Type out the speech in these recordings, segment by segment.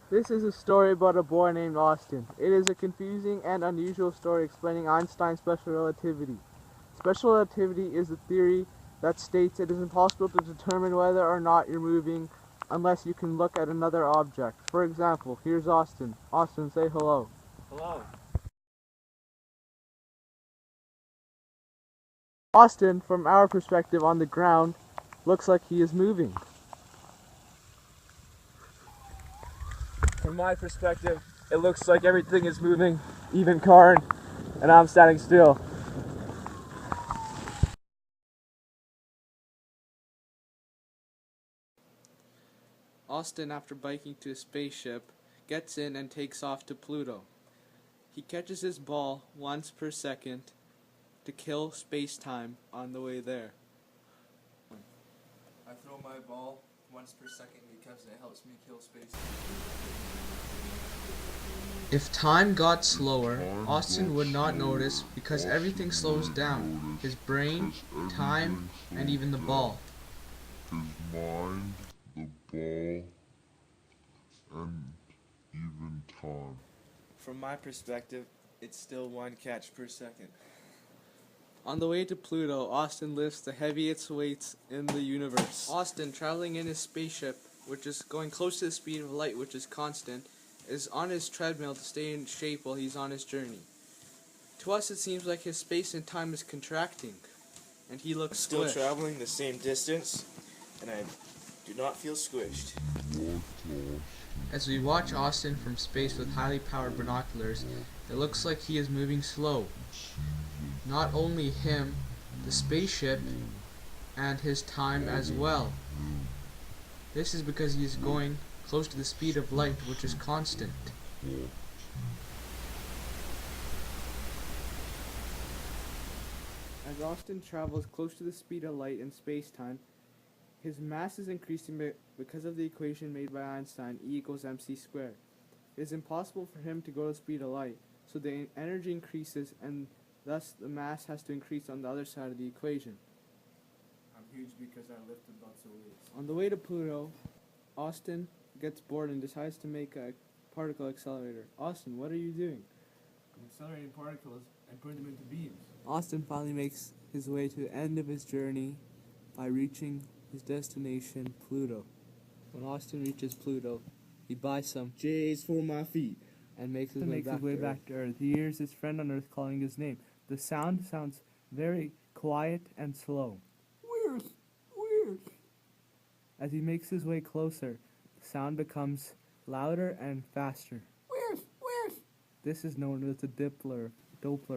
This is a story about a boy named Austin. It is a confusing and unusual story explaining Einstein's special relativity. Special relativity is a theory that states it is impossible to determine whether or not you're moving unless you can look at another object. For example, here's Austin. Austin, say hello. Hello. Austin, from our perspective on the ground, looks like he is moving. From my perspective, it looks like everything is moving, even Karn, and I'm standing still. Austin, after biking to a spaceship, gets in and takes off to Pluto. He catches his ball once per second to kill space-time on the way there. I throw my ball once per second because it helps me kill space. If time got slower, Austin would not notice because everything slows down. His brain, time, and even the ball. His mind, the ball, and even time. From my perspective, it's still one catch per second. On the way to Pluto, Austin lifts the heaviest weights in the universe. Austin, traveling in his spaceship, which is going close to the speed of light, which is constant, is on his treadmill to stay in shape while he's on his journey. To us, it seems like his space and time is contracting, and he looks Still squished. traveling the same distance, and I do not feel squished. As we watch Austin from space with highly powered binoculars, it looks like he is moving slow. Not only him, the spaceship, and his time as well. This is because he is going close to the speed of light, which is constant. As Austin travels close to the speed of light in space-time, his mass is increasing because of the equation made by Einstein, E equals mc squared. It is impossible for him to go to the speed of light, so the energy increases and thus the mass has to increase on the other side of the equation. I'm huge because I lifted lots of weights. On the way to Pluto, Austin gets bored and decides to make a particle accelerator. Austin, what are you doing? I'm accelerating particles and putting them into beams. Austin finally makes his way to the end of his journey by reaching his destination, Pluto. When Austin reaches Pluto, he buys some J's for my feet. and makes his way back to Earth. He hears his friend on Earth calling his name. The sound sounds very quiet and slow. Weird. As he makes his way closer, the sound becomes louder and faster. Weird. This is known as the Doppler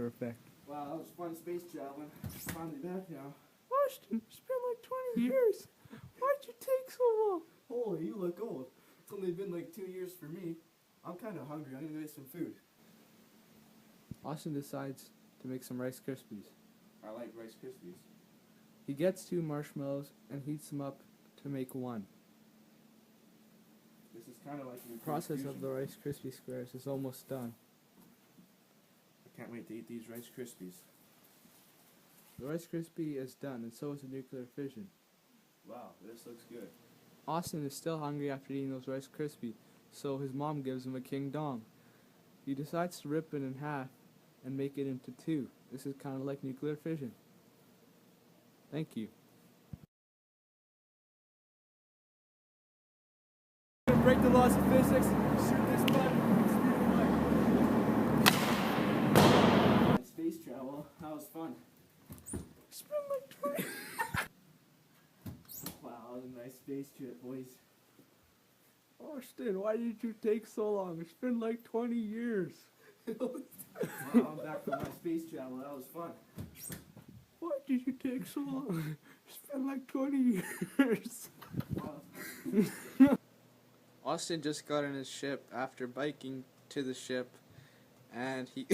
effect. Wow, that was fun space traveling. Finally back now. Austin, it's been like 20 years. Why'd you take so long? Holy, you look old. It's only been like 2 years for me. I'm kind of hungry. I'm gonna go get some food. Austin decides to make some Rice Krispies. I like Rice Krispies. He gets 2 marshmallows and heats them up to make one. This is kind of like The process of the Rice Krispie squares is almost done. I can't wait to eat these Rice Krispies. The Rice Krispie is done, and so is the nuclear fission. Wow, this looks good. Austin is still hungry after eating those Rice Krispies, so his mom gives him a King Dong. He decides to rip it in half and make it into 2. This is kind of like nuclear fission. Thank you. Break the laws of physics. Shoot this button. Space travel. That was fun. It's been like 20. Wow, that was a nice space trip, boys. Austin, why did you take so long? It's been like 20 years. Wow, I'm back from my space travel. That was fun. Why did you take so long? It's been like 20 years. Wow. Austin just got in his ship after biking to the ship, and he